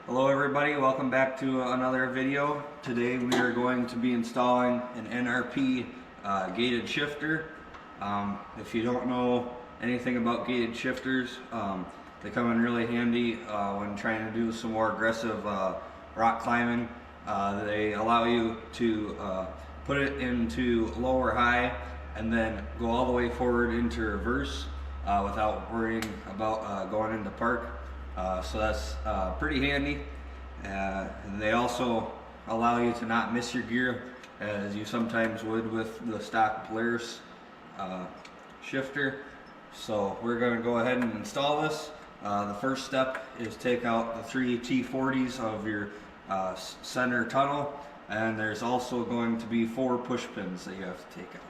Hello everybody, welcome back to another video. Today we are going to be installing an NRP gated shifter. If you don't know anything about gated shifters, they come in really handy when trying to do some more aggressive rock climbing. They allow you to put it into low or high and then go all the way forward into reverse without worrying about going into park. So that's pretty handy, and they also allow you to not miss your gear as you sometimes would with the stock Polaris shifter. So we're going to go ahead and install this. The first step is take out the 3 T40s of your center tunnel, and there's also going to be 4 push pins that you have to take out.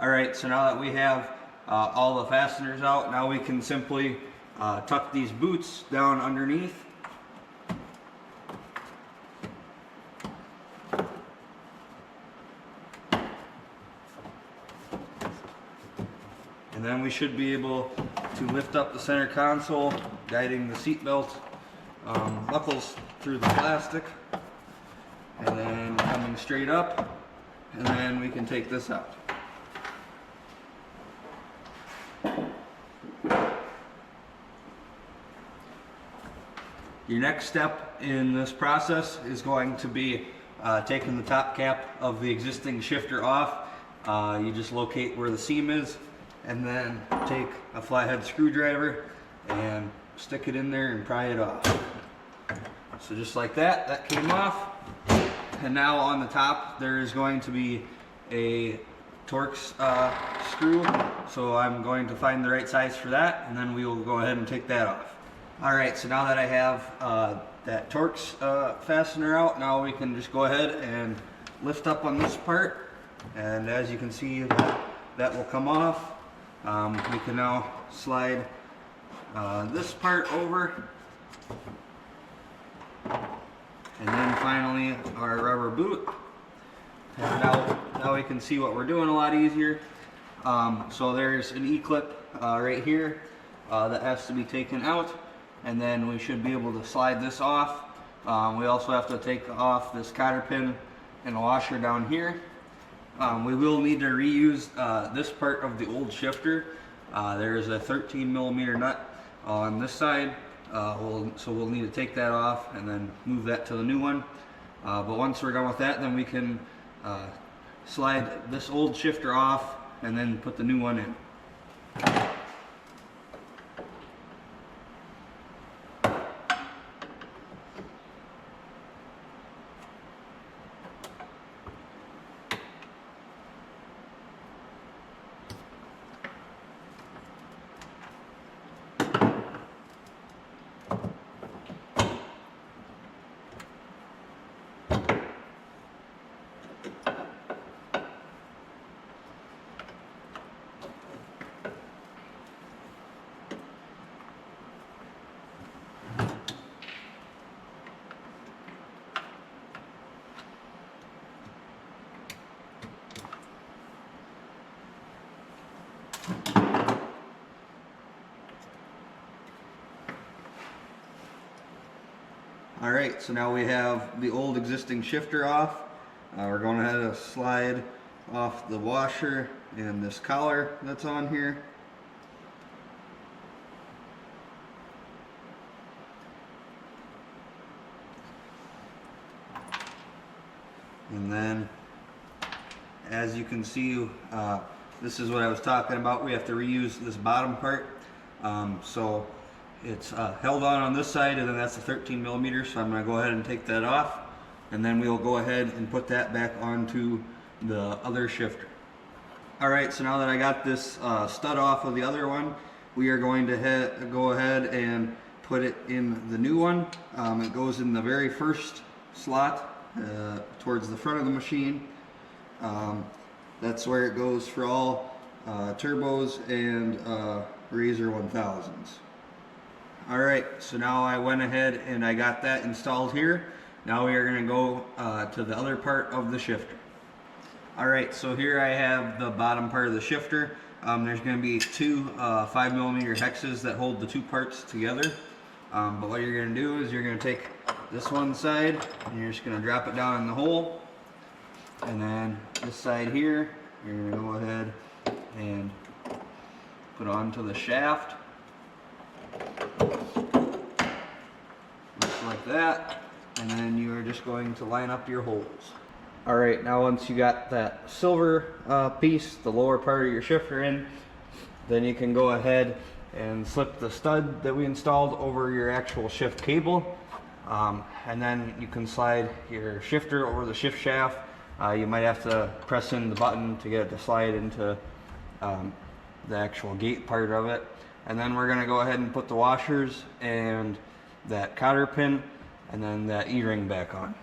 Alright, so now that we have all the fasteners out, now we can simply tuck these boots down underneath. And then we should be able to lift up the center console, guiding the seat belt buckles through the plastic, and then coming straight up, and then we can take this out. Your next step in this process is going to be taking the top cap of the existing shifter off. You just locate where the seam is and then take a flathead screwdriver and stick it in there and pry it off. So just like that, that came off. And now on the top there is going to be a Torx screw. So I'm going to find the right size for that, and then we will go ahead and take that off. Alright, so now that I have that Torx fastener out, now we can just go ahead and lift up on this part, and as you can see, that will come off. We can now slide this part over, and then finally our rubber boot, and now we can see what we're doing a lot easier. So there's an E-clip right here that has to be taken out, and then we should be able to slide this off. We also have to take off this cotter pin and a washer down here. We will need to reuse this part of the old shifter. There is a 13mm nut on this side, so we'll need to take that off and then move that to the new one. But once we're done with that, then we can slide this old shifter off and then put the new one in. Alright, so now we have the old existing shifter off. We're going ahead and slide off the washer and this collar that's on here. And then, as you can see, this is what I was talking about. We have to reuse this bottom part. So it's held on this side, and then that's the 13 millimeters. So I'm going to go ahead and take that off, and then we'll go ahead and put that back onto the other shifter. Alright, so now that I got this stud off of the other one, we are going to go ahead and put it in the new one. It goes in the very first slot towards the front of the machine. That's where it goes for all turbos and Rzr 1000s. Alright, so now I went ahead and I got that installed here. Now we are going to go to the other part of the shifter. Alright, so here I have the bottom part of the shifter. There's going to be two 5mm hexes that hold the two parts together. But what you're going to do is you're going to take this one side and you're just going to drop it down in the hole. And then this side here, you're going to go ahead and put onto the shaft. Looks like that. And then you are just going to line up your holes. Alright, now once you got that silver piece, the lower part of your shifter in, then you can go ahead and slip the stud that we installed over your actual shift cable. And then you can slide your shifter over the shift shaft. You might have to press in the button to get it to slide into the actual gate part of it. And then we're going to go ahead and put the washers and that cotter pin and then that E-ring back on.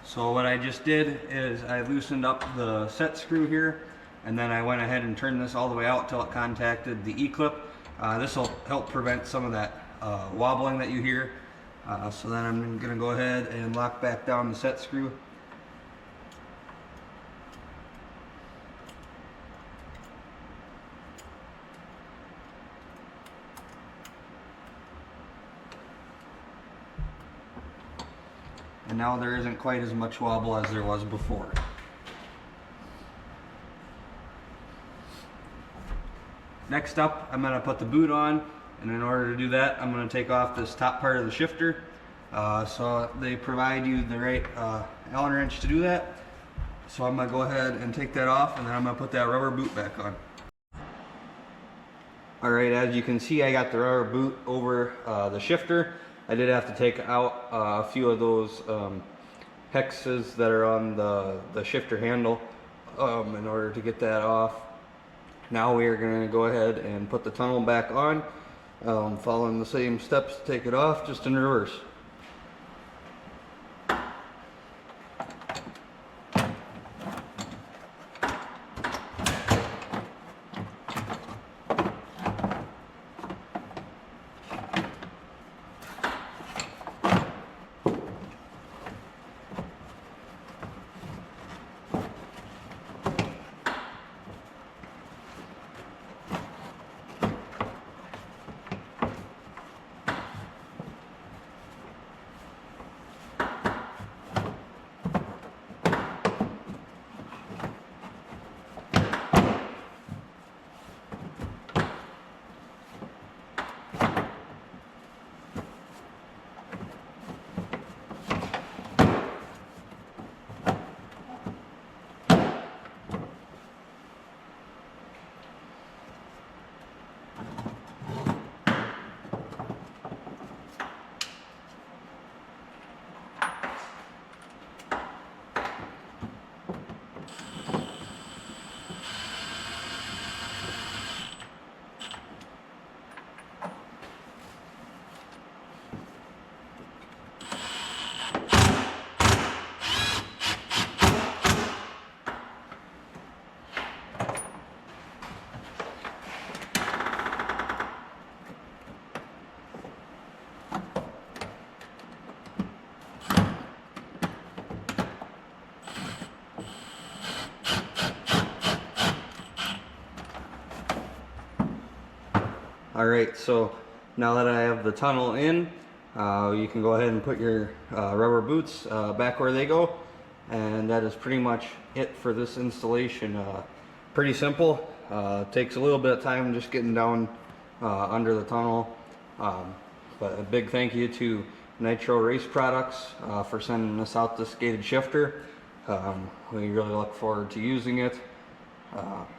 So what I just did is I loosened up the set screw here, and then I went ahead and turned this all the way out till it contacted the E-clip. This will help prevent some of that wobbling that you hear. So then I'm going to go ahead and lock back down the set screw. And now there isn't quite as much wobble as there was before. Next up, I'm going to put the boot on, and in order to do that, I'm going to take off this top part of the shifter. So they provide you the right Allen wrench to do that. So I'm going to go ahead and take that off, and then I'm going to put that rubber boot back on. Alright, as you can see, I got the rubber boot over the shifter. I did have to take out a few of those hexes that are on the shifter handle in order to get that off. Now we are going to go ahead and put the tunnel back on, following the same steps to take it off, just in reverse. Alright, so now that I have the tunnel in, you can go ahead and put your rubber boots back where they go, and that is pretty much it for this installation. Pretty simple. Takes a little bit of time just getting down under the tunnel, but a big thank you to Nitro Race Products for sending us out this gated shifter. We really look forward to using it.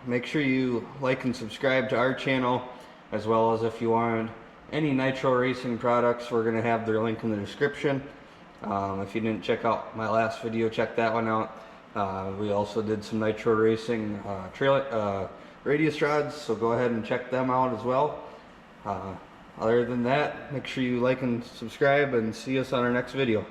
Make sure you like and subscribe to our channel, as well as if you want any Nitro Racing products, we're going to have their link in the description. If you didn't check out my last video, check that one out. We also did some Nitro Racing Radious rods, so go ahead and check them out as well. Other than that, make sure you like and subscribe, and see us on our next video.